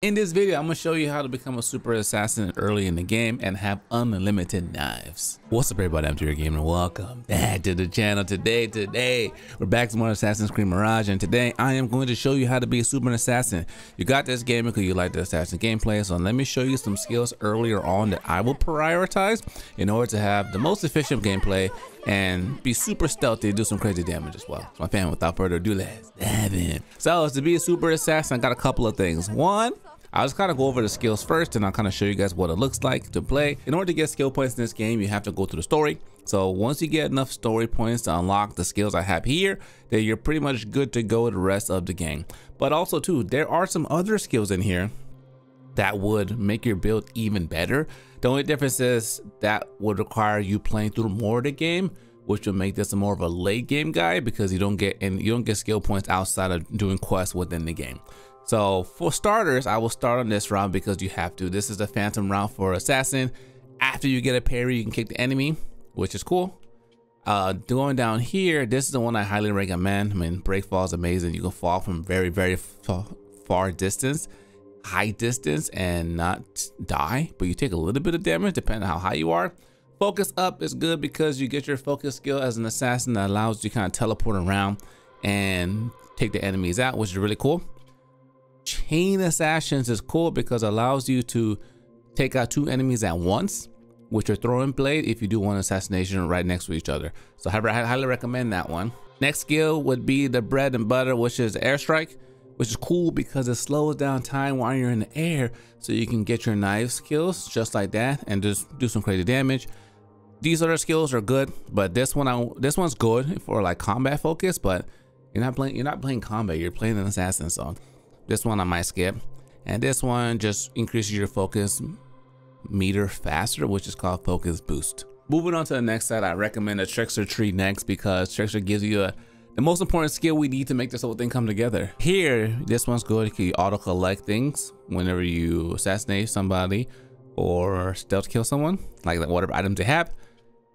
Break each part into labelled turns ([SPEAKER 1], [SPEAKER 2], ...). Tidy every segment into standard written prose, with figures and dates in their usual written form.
[SPEAKER 1] In this video, I'm going to show you how to become a super assassin early in the game and have unlimited knives. What's up everybody, I'm your gamer. Welcome back to the channel. Today, we're back to more Assassins Creed Mirage, and today I am going to show you how to be a super assassin. You got this game because you like the assassin gameplay, so let me show you some skills earlier on that I will prioritize in order to have the most efficient gameplay and be super stealthy, do some crazy damage as well. So my fan, without further ado, let's dive in. So to be a super assassin, I got a couple of things. One, I'll just kind of go over the skills first, and I'll kind of show you guys what it looks like to play. In order to get skill points in this game, you have to go through the story. So once you get enough story points to unlock the skills I have here, then you're pretty much good to go the rest of the game. But also too, there are some other skills in here that would make your build even better. The only difference is that would require you playing through more of the game, which will make this more of a late game guide because you don't get skill points outside of doing quests within the game. So for starters, I will start on this route because you have to. This is the phantom route for assassin. After you get a parry, you can kick the enemy, which is cool. Going down here, this is the one I highly recommend. I mean, break fall is amazing. You can fall from very far distance, high distance, and not die, but you take a little bit of damage depending on how high you are. Focus up is good because you get your focus skill as an assassin that allows you to kind of teleport around and take the enemies out, which is really cool. Chain assassins is cool because it allows you to take out two enemies at once with your throwing blade if you do one assassination right next to each other. So I highly recommend that one. Next skill would be the bread and butter, which is airstrike, which is cool because it slows down time while you're in the air, so you can get your knife skills just like that and just do some crazy damage. These other skills are good, but this one's good for like combat focus, but you're not playing combat, you're playing an assassin, so this one I might skip. And this one just increases your focus meter faster, which is called focus boost. Moving on to the next side, I recommend a trickster tree next because trickster gives you the most important skill we need to make this whole thing come together. Here, this one's good. You auto collect things whenever you assassinate somebody or stealth kill someone, like whatever items they have.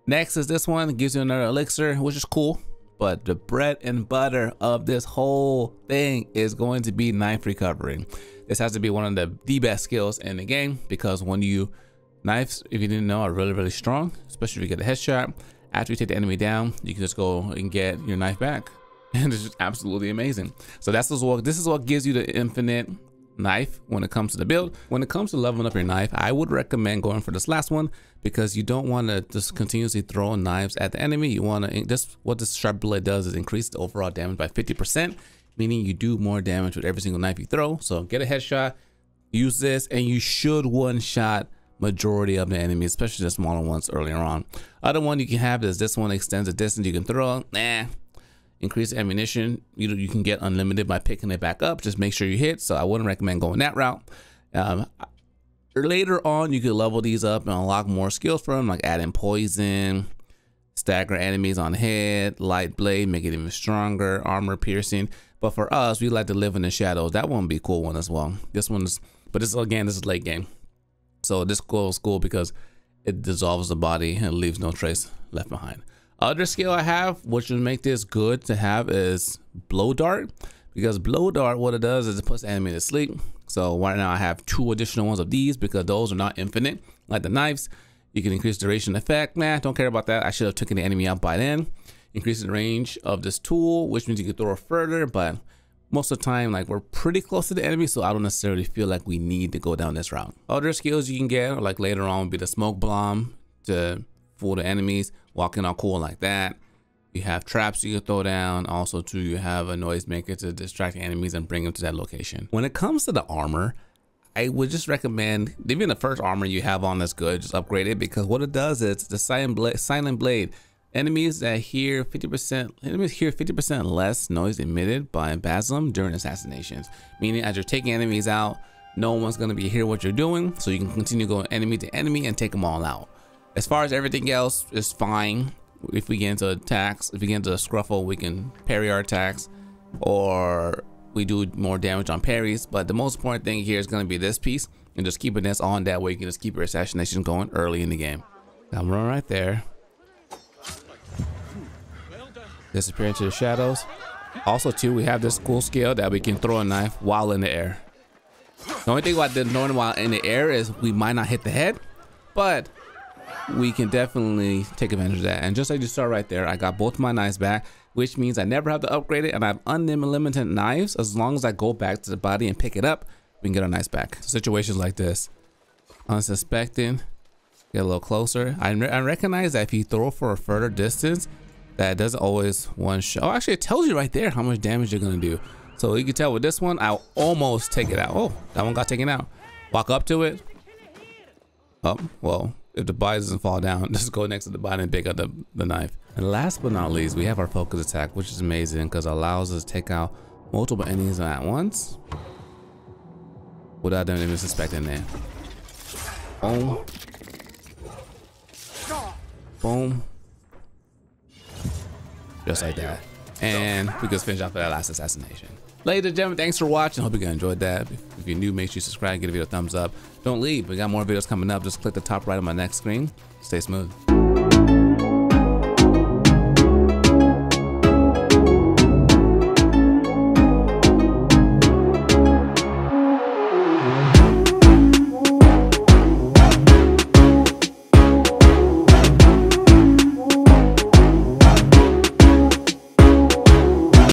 [SPEAKER 1] Next is this one, it gives you another elixir, which is cool. But the bread and butter of this whole thing is going to be knife recovery. This has to be one of the best skills in the game because when you knives, if you didn't know, are really strong, especially if you get a headshot. After you take the enemy down, you can just go and get your knife back, and it's just absolutely amazing. So this is what gives you the infinite knife when it comes to the build. When it comes to leveling up your knife, I would recommend going for this last one because you don't want to just continuously throw knives at the enemy. You want to just, what this sharp blade does is increase the overall damage by 50%, meaning you do more damage with every single knife you throw. So get a headshot, use this, and you should one-shot majority of the enemies, especially the smaller ones earlier on. Other one you can have is this one, extends the distance you can throw. Increase ammunition, you can get unlimited by picking it back up. Just make sure you hit, so I wouldn't recommend going that route. Later on, you can level these up and unlock more skills from them, like adding poison, stagger enemies on head, light blade, make it even stronger, armor piercing. But for us, we like to live in the shadows. That one would be a cool one as well. This is late game. So this skill is cool because it dissolves the body and leaves no trace left behind. Other skill I have, which would make this good to have, is blow dart, because blow dart, what it does is it puts the enemy to sleep. So right now I have 2 additional ones of these because those are not infinite like the knives. You can increase duration effect. Don't care about that. I should have taken the enemy out by then. Increase the range of this tool, which means you can throw it further, but most of the time, like, we're pretty close to the enemy, so I don't necessarily feel like we need to go down this route. Other skills you can get, like later on, would be the smoke bomb to fool the enemies, walking all cool like that. You have traps you can throw down. Also too, you have a noise maker to distract enemies and bring them to that location. When it comes to the armor, I would just recommend, even the first armor you have on that's good, just upgrade it, because what it does is the silent blade. Enemies that hear 50% less noise emitted by Basilisk during assassinations, meaning as you're taking enemies out, no one's going to be hear what you're doing, so you can continue going enemy to enemy and take them all out. As far as everything else is fine. If we get into attacks, if we get into a scruffle, we can parry our attacks, or we do more damage on parries. But the most important thing here is going to be this piece, and just keeping this on. That way you can just keep your assassination going early in the game. I'm right there. Disappear into the shadows. Also too, we have this cool skill that we can throw a knife while in the air. The only thing about doing while in the air is we might not hit the head, but we can definitely take advantage of that. And just like you saw right there, I got both my knives back, which means I never have to upgrade it, and I have unlimited knives. As long as I go back to the body and pick it up, we can get our knives back. Situations like this, unsuspecting, get a little closer. I recognize that if you throw for a further distance, that doesn't always one shot. Oh, actually, it tells you right there how much damage you're gonna do. So you can tell with this one, I'll almost take it out. Oh, that one got taken out. Walk up to it. Oh, well, if the body doesn't fall down, just go next to the body and pick up the knife. And last but not least, we have our focus attack, which is amazing because it allows us to take out multiple enemies at once without them even suspecting it. Boom. Boom. Just like that. And we just finish off that last assassination. Ladies and gentlemen, thanks for watching. Hope you guys enjoyed that. If you're new, make sure you subscribe, give the video a thumbs up. Don't leave. We got more videos coming up. Just click the top right of my next screen. Stay smooth.